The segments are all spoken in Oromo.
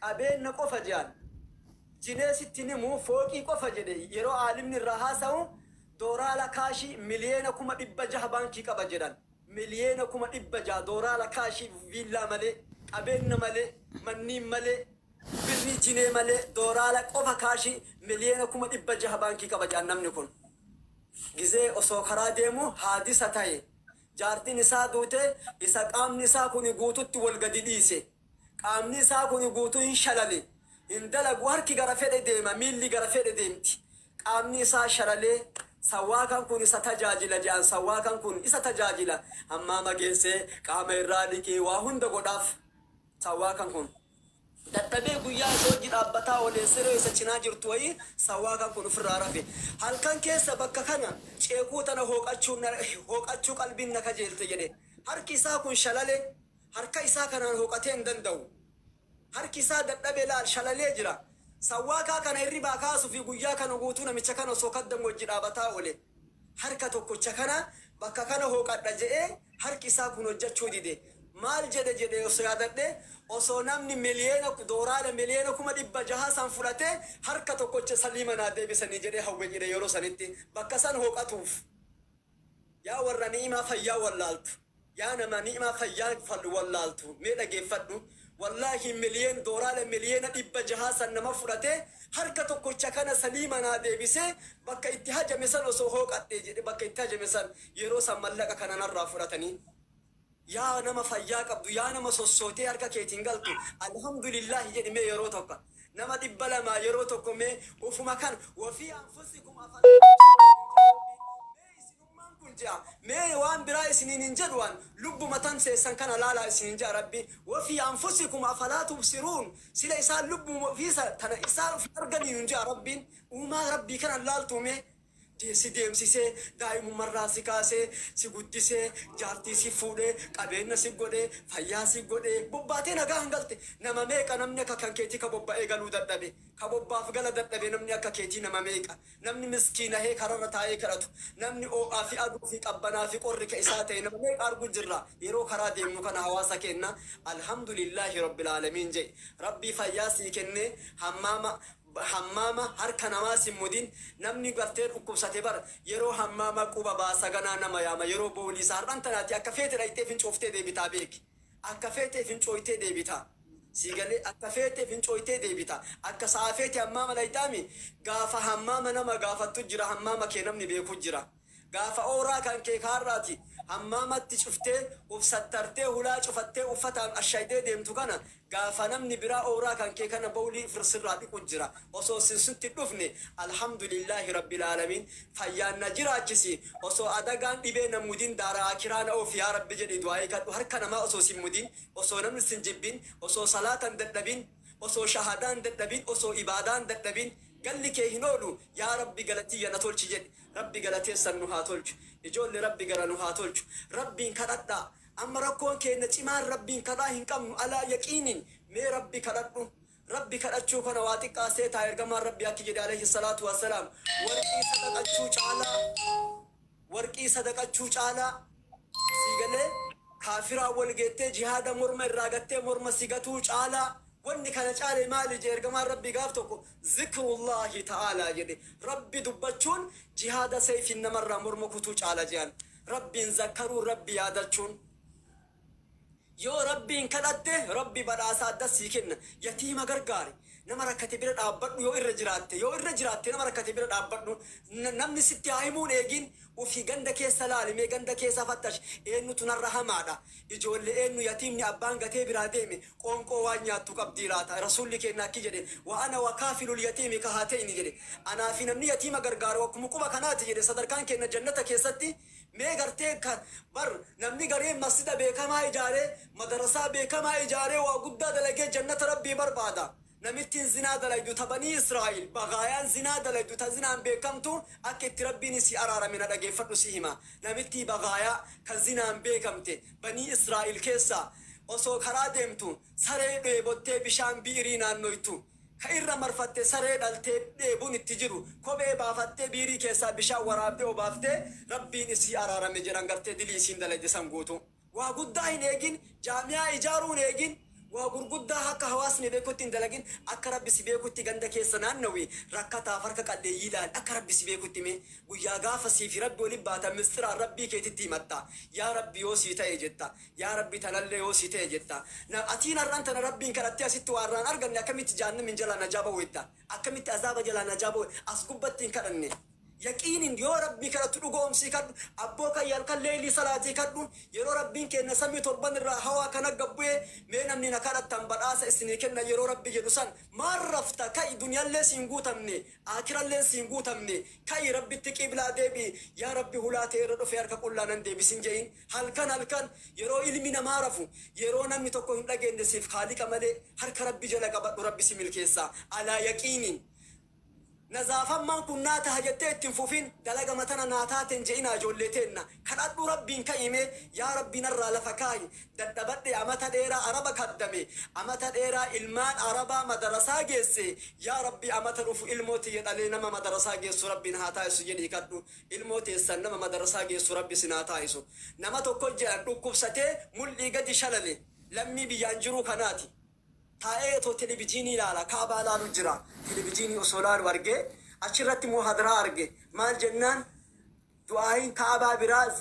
qabeenna qofa jaan jineesitti nimu fooqii qofa jedhe yeroo aalimni irraa haasa'u dooraala kaashii miliyeena 600 baankii qaba jedhan miliyeena 600 dooraala kaashii viillaa malee qabeenna malee manniin malee birrii jinee malee dooraala qofa kaashii miliyeena 600 baankii qaba jedhan namni kun gizee osoo karaa deemu haadisa ta'e jaartiin isaa duute isa qaamni isaa kun guututti wal gadi dhiise qaamni isaa kun guutuu hin shalale hin dalagu harki gara fedhe deema miilli gara fedhe deemti qaamni isaa shalalee sawwaakan kun isa tajaajila jedhan sawwaakan kun isa tajaajila hammaama geessee qaama irraa dhiqee waa hunda godhaaf sawwaakan kun dadhabee guyyaa hojii dhaabbataa olee siree isa cinaa jirtu wayii sawwaakan kun ofirraa rafe halkan keessa bakka kana ceekuu tana hooqachuu qalbiin na kajeelte jedhe harki isaa kun shalale harka isaa kanaan hooqatee hin danda'u harki isaa dadhabee laal shalalee jira sawwaakaa kana hirribaa kaasuu fi guyyaa kana guutuu namicha kana osoo kaddan hojii dhaabataa oole harka tokkocha kana bakka kana hooqadha jedhee harki isaa kun hojjechuu dide maal jedhe osoo yaadadhe osoo namni miliyeena dooraala miliyeena 600 san fudhate harka tokkocha saliima naa deebisanii jedhee hawwe jedhe yeroo sanitti bakka san hooqatuuf yaa warra ni'imaa fayyaa wallaaltu yaa nama ni'imaa fayyaa wallaaltu mee dhageeffadhu wallahi miliyeen dooraala miliyeena 600 san nama fudhate harka tokkocha kana saliima naa deebise bakka itti hajame san osoo hooqadhe jedhe bakka itti hajame san yeroo san mallaqa kana narraa fudhatanii yaa nama fayyaa qabdu yaa nama sossootee harka keetiin galtu alhamdulillah jedhime yeroo tokko nama 200 yeroo tokko mee ufuma kan wafii anfusikum mee waan biraa isiniin hin jedhuwan lubbuma tan seessan kana laalaa isiniin jaa rabbi wafii anfusikum afalaa tubsiruun sila isaan lubbuma ofiisa tana isaan arganii hin jaa rabbiin uumaa rabbii kana laaltume si deemsisee daa'imummarraa si kaasee si guddisee jaartii si fuudhee qabeenya si godhee fayyaa si godhee bobbaatee nagaa hangalte nama meeqa namni akka kan keetii ka bobba'ee galuu dadhabe ka bobbaaf gala dadhabe namni akka keetii nama meeqa namni miskiinahee kararra taa'ee kadhatu namni oo'aa fi aduu fi qabbanaa fi qorri ka isaa ta'e nama meeqa argu jirra yeroo karaa deemnu kana hawaasa kenna alhamdulillahi rabbil aalamiin jedhe rabbii fayyaa sii kennee hammaama harka namaa simmudin namni gartee dhukkubsate bar yeroo hammaama quba baasa ganaa nama yaama yeroo booliisa har'an tanaati akka feete dhayxee fincooftee deebitaa beeki akka feete fincooytee deebitaa sigalee akka feete fincooytee deebita akka saafeete hammaama dhayxaami gaafa hammaama nama gaafattu jira hammaama kee namni beeku jira gaafa ooraa kan kee kaarraati hammaamatti cuftee ufsattartee hulaa cufattee uffataan ashayidee deemtu kana gaafa namni biraa ooraa kan kee kana bawlii firsirraa dhiqu jira osoo sinsutti dhufne alhamdulillahi rabbil aalamiin fayyaan na jiraachisi osoo adagaan dhibee namudin daara akiraana oof yaa rabbi jedhi du'aa eegadhu harka namaa osoo simmudin osoo namni sin jibbin osoo salaatan dadhabin osoo shahadaan dadhabin osoo ibaadaan dadhabin galli kee hin oolu yaa rabbi galatiyya na tolchi jedhi rabbi galateessan nu haa tolchu ijoollee rabbi gara nu haa tolchu rabbiin kadhadhaa amma rakkoon keenya cimaan rabbiin kadhaa hin qabnu alaa yaqiinin mee rabbi kadhadhu rabbi kadhachuu kana waa xiqqaasee taa ergamaan rabbi akki jedhe alayhi salaatu wassalaam warqii sadaqachuu caalaa siigalee kaafiraa wal geettee jihaada morma irraa gattee morma sigatuu caalaa wanni kana caale maali je ergamaan rabbi gaaf tokko zikrullahi ta'ala jedhe rabbi dubbachuun jihaada sayfin namarraa morma kutuu caala jehan rabbiin zakkaruu rabbi yaadachuun yoo rabbiin kadhatte rabbi badhaasaa adda sii kenna yatiima gargaari nama rakkate bira dhaabbadhu yoo irra jiraatte nama rakkate bira dhaabbadhu namni sitti haa himuun eegin ufii ganda keessa laalimee ganda keessa fattash eenyutu narra hamaadha ijoollee eenyu yatiimni abbaan gatee biraa deeme qoonqoo waan nyaattu qabdii laata rasulli keenya akki jedhe wa ana wa kaafilul yatiimi ka haateeni jedhe anaa fi namni yatiima gargaaru akkuma quba kanaati jedhe sadarkaan keenya jannata keessatti mee gartee kan bar namni gareen masjida beekamaa ijaaree madarasaa beekamaa ijaaree waa guddaa dalagee jannata rabbii barbaada namittiin zinaa dalaydu ta banii Israa'il bagaayaan zinaa dalaydu ta zinaan beekamtu akka itti rabbiin isi araarame na dhageeffadhu si hima namittii bagaayaa kan zinaan beekamte banii Israa'il keessa osoo karaa deemtu saree dheebottee bishaan biirii naannoytu ka irra marfatte saree dhaltee dheebuun itti jiru kophee baafattee biirii keessaa bishaan waraabdee obaaftee rabbiin isi araarame jedhan gartee dilii isiin dalayde san guutu waa guddaa hin eegin jaamiyaa ijaaruun eegin وغرغدا هكا حواسني بيكوت دلقين اكرب سبيكوت غندا كيسنان نوي ركتا فرك قد يلال اكرب سبيكوت مي ويا غافسي في ربي ولباتا مستر ربي كيتتي متا يا ربي يوسي تايجتا يا ربي تلل يوسي تايجتا نا اتينا رانت ربي كرتي ست واران ارغن كميت جان من جلا نجابو ويتا اكميت عذاب جلا نجابو اسقبتين كدني يقين يا ربي كرت دغوم سيكد ابوك يالك ليلي صلاتي كدون يا ربي كن سمي تربن الرهوا كان غبوي مينن نكرت تنبداس اسنيكن يا ربي جدسن ما رفتا كاي دنيا اللي سينغوتمني اخر اللي سينغوتمني كاي ربي تقبل ديبي يا ربي هلاتي ردو فيرك كلان ديبي سنجين هل كان يرو علمنا ما عرفوا يرو نمي تكو هندغين سيف خالق مدي هر ربي جل قبد ربي سميل كيسا على يقين نزافا ما كنا تهجتت تنفوفين دلقا متنا ناتات جينا جولتنا كنات ربين كايمه يا ربي نرى لفكاي ددبت امتا ديرا عربا كدمي امتا ديرا علمان عربا مدرسه جيسي يا ربي امتا رف الموتي يدلينا ما مدرسه جيس ربي نهاتا سجدي كدو الموتي سنما مدرسه جيس ربي سناتا يسو نما تو كجا دكوبسته مولي قد شللي لمي بيانجرو كناتي تايتو تلفزيوني لا كابا لا نجرا تلفزيوني وسولار ورجه اشرت محاضره ارجه مال جنان دعاين كابا براز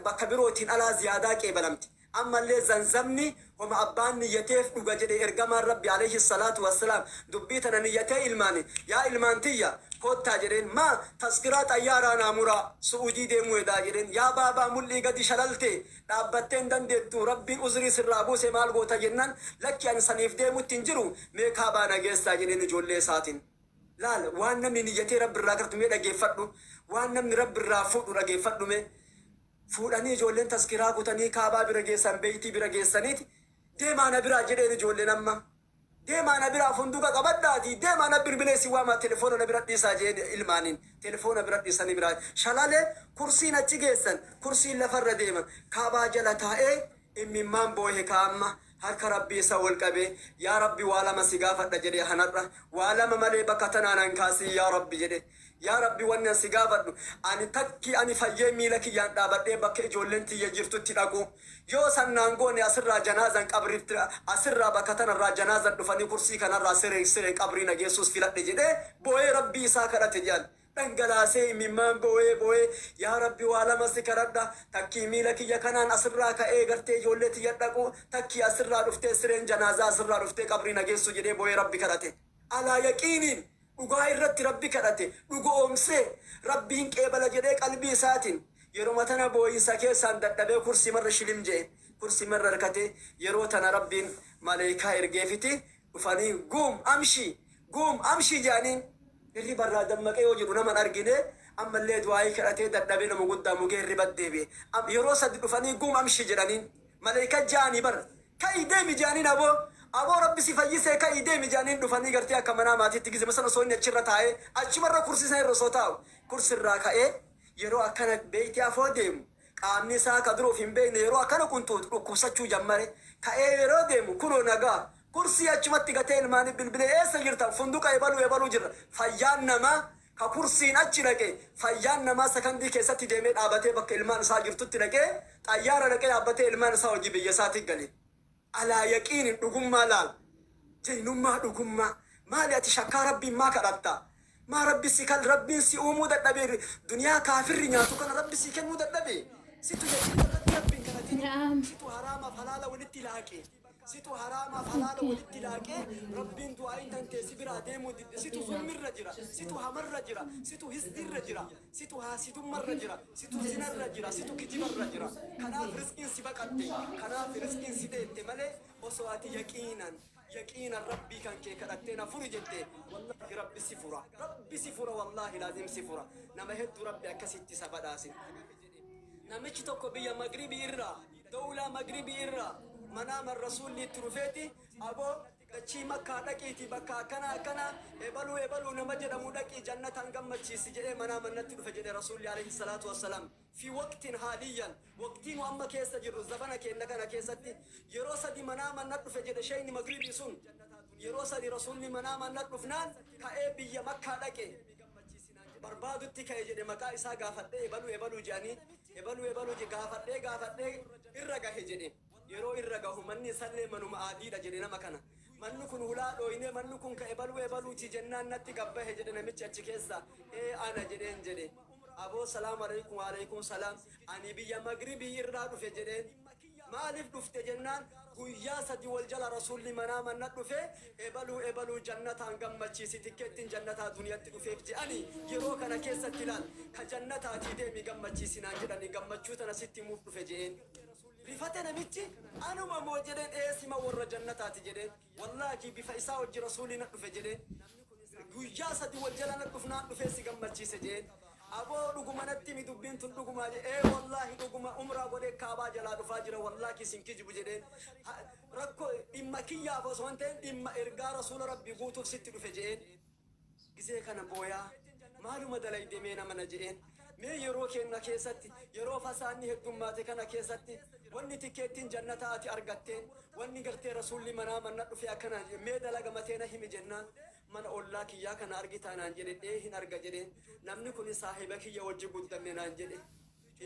بكبروتين على زياده كبلمت اما اللي زنزمني وما ابان نيته دغجد ارغم ربي عليه الصلاه والسلام دبيتنا نيته علماني يا علمانتيا كوت تاجرين ما تذكرات ايارا نامورا سعودي ديمو داجرين يا بابا مولي قد شللتي دابتين دندتو ربي عذري سرابو سمال غوتا جنن لك ان سنيف ديمو تنجرو ميكابا نغيس تاجرين جولي ساتين لا وانا من نيته رب الراكرت مي دغيفدو وانا من رب الرافو دغيفدو مي فوداني جولين تذكرا غوتني كابا برغيسن بيتي برغيسنيت ديما نبرا جدين جولين اما ديما نبرا فندوقا قبداتي ديما نبر بليسي واما تليفون نبرا ديسا جين المانين تليفون نبرا ديسا نبرا شلالة كرسي نتيجيسن كرسي لفر ديما كابا جلتا امي مان بوه كاما هرك ربي سوال كبي يا ربي والا ما سيغافة جدي هنرا والا ما ملي بكتنا ننكاسي يا ربي جدي يا ربي وانا سيغافة اني تكي اني فيمي لك يان دابت بكي جولنتي يجرتو تلاقو يو سنانغوني اسر جنازة قبري اسر بكتنا را جنازة دفني كرسي كان را سر قبري نجيسوس فيلت جدي بوي ربي ساكرت جال دنگلاسي ممان بوي يا ربي والا ما سكردا تكي ميلك يا كانان اسرا كاي غرتي جولتي يدقو تكي اسرا دفتي سرين جنازه اسرا دفتي قبري نگيسو جدي بوي ربي كرته على يقين دغاي رت ربي كرته دغو امسه ربي قبل جدي قلبي ساتين يرومتنا بوي سكي سنددبه كرسي مر شلمجه كرسي مر ركته يروتنا ربي ملائكه ارغفتي فاني قوم امشي جانين اللي برا دمك يوجد نما ارغينه اما اللي دواي كرته ددبه نمو قدامو غير بدبه ام يروس دفني قوم امشي جرانين ملائكه جاني بر كاي ديمي جانين ابو ربي سيفيسه كاي ديمي جانين دفني غرتي كمنا ماتي تيجي مثلا سوني تشرتاي اچ مره كرسي ساي رسوتاو كرسي راكاي يرو اكن بيتي افوديم قامني سا كدرو فين بين يرو اكن كنتو كوسچو جمره كاي يرو ديم كرو نغا كرسي اچمت غتيل ماني بلبل سيرتا فندق يبلو جر فيان نما ككرسي نچلكه فيان نما سكندي كيساتي ديمي دابته بك المان ساجرتو تلكه طياره لكه ابته المان ساوجي بيساتي غلي على يقين دغما لال جينما دغما مالي تشكر ربي ما كدتا ما ربي سيكل ربي سي اومو ددبي دنيا كافر نياتو كن ربي سيكل مو ددبي سيتو ربي كنتي سيتو حرام فلا ولتلاقي سيتو حرام فلا ولتلاقي ربي دعاء تنتي سبرا ديمو سيتو زمر رجرا سيتو حمر رجرا سيتو هزدر رجرا سيتو حاسد مر رجرا سيتو زنا رجرا سيتو كتب رجرا كنا فرسكين سبقتي كنا فرسكين سيدت ملي وسواتي يقينا ربي كان كي كرتنا فرجتي والله ربي سفورا والله لازم سفورا نما هد ربي اكسيتي سبداسي نمشي توكو بيا مغربي إرّا دولة مغربي إرّا منام الرسول لتروفيتي أبو دچي مكة دقيتي بكا كنا إبلو نمجد مدقي جنة انقمتشي سجئ منام النتروف جد رسول عليه الصلاة والسلام في وقت حاليا وقتين وأما كيس جرو زبنا كينكنا كيستي يروسا دي منام النتروف جد شيني مغربي سن يروسا دي رسول منام النتروف نان كأبي مكة دقي بربادو تكاي جد مكا إسا غافت إبلو جاني إبلو جي غافت إرّا غاهي جدي yeroo irra gahu manni sallee manuma aadiidha jedhe nama kana manni kun hulaa dhooyne manni kun ka ebaluuti jennaan natti gabbahe jedhe namichi achi keessa ana jedheen jedhe aboo salaamu alaikum wa alaikum salaam ani biyya magribii irraa dhufe jedheen maaliif dhufte jennaan guyyaa sadi wal jala rasuulli manaa manna dhufe ebaluu jannataan gammachiisi tikkeettiin jannataa duniyaatti dhufeef je'ani yeroo kana keessatti ilaal ka jannataatii deemi gammachiisinaan jedhani gammachuu tana sitti himuuf dhufe je'een rifate namichi anuma moo jedheen eesima warra jannataati jedheen wallaahi bifa isaa wajji rasuulli na dhufe jedheen guyyaa sadi wal jala na dhufnaan dhufee si gammachiise je'een aboo dhuguma natti mi dubbiin tun dhuguma wallaahi dhuguma umraa godhee kaabaa jalaa dhufaa jira wallaahi sin kijibu jedheen rakkoo dhimma kiyyaaf osoo hin ta'in dhimma ergaa rasuula rabbii guutuuf sitti dhufe jedheen gisee kana booyaa maaluma dalaydee mee nama na jedheen mee yeroo kenna keessatti yeroo fasaanni heddummaate kana keessatti wanni tikkeettiin jannataati argatteen wanni gartee rasuulli manaa manna dhufe akkana mee dalaga mateena himi jennaan mana ollaa kiyyaa kana argitaa naan jedhe hin arga jedheen namni kun saahiba kiyya wajji guddanne naan jedhe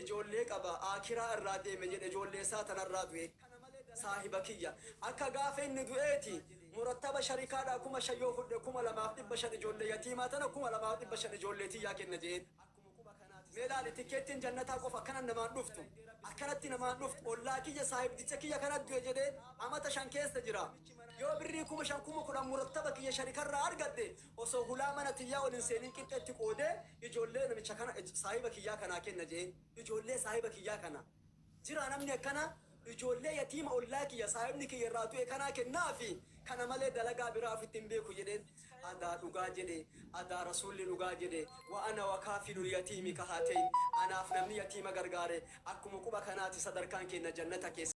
ijoollee qaba aakiraa irraa deeme jedhe ijoollee isaa tanarraa du'e saahiba kiyya akka gaafa inni du'eeti murattaba sharikaadhaa 5,000 yoo fudhe 2,500 ijoollee yatiimaa tana 2,500 ijoollee tiyyaa kenna jedheen meelaali tikkeettiin jannataa qofa akkanan namaan dhuftu akkanatti namaan dhuftu ollaa kiyya saahibdicha kiyya kanat du'e jedheen amata 5 keessa jira yoo birrii 5,010 murattaba kiyya sharikarraa argadde osoo hulaa mana tiyyaa waliin seenin qixxeetti qoodee ijoollee namicha kana saahiba kiyyaa kanaa kenna jedheen ijoollee saahiba kiyyaa kana jira namni akkana ijoollee yatiima ollaa kiyya saahibni kiyya irraa du'e kanaa kennaafi kana malee dalagaa biraa ofitti hin beeku jedheen adaa dhugaa jedhe adaa rasuulli dhugaa jedhe wa ana wa kaafilul yatiimi kahaatayn anaaf namni yatiima gargaare akkuma quba kanaati sadarkaan kenna jannata keessa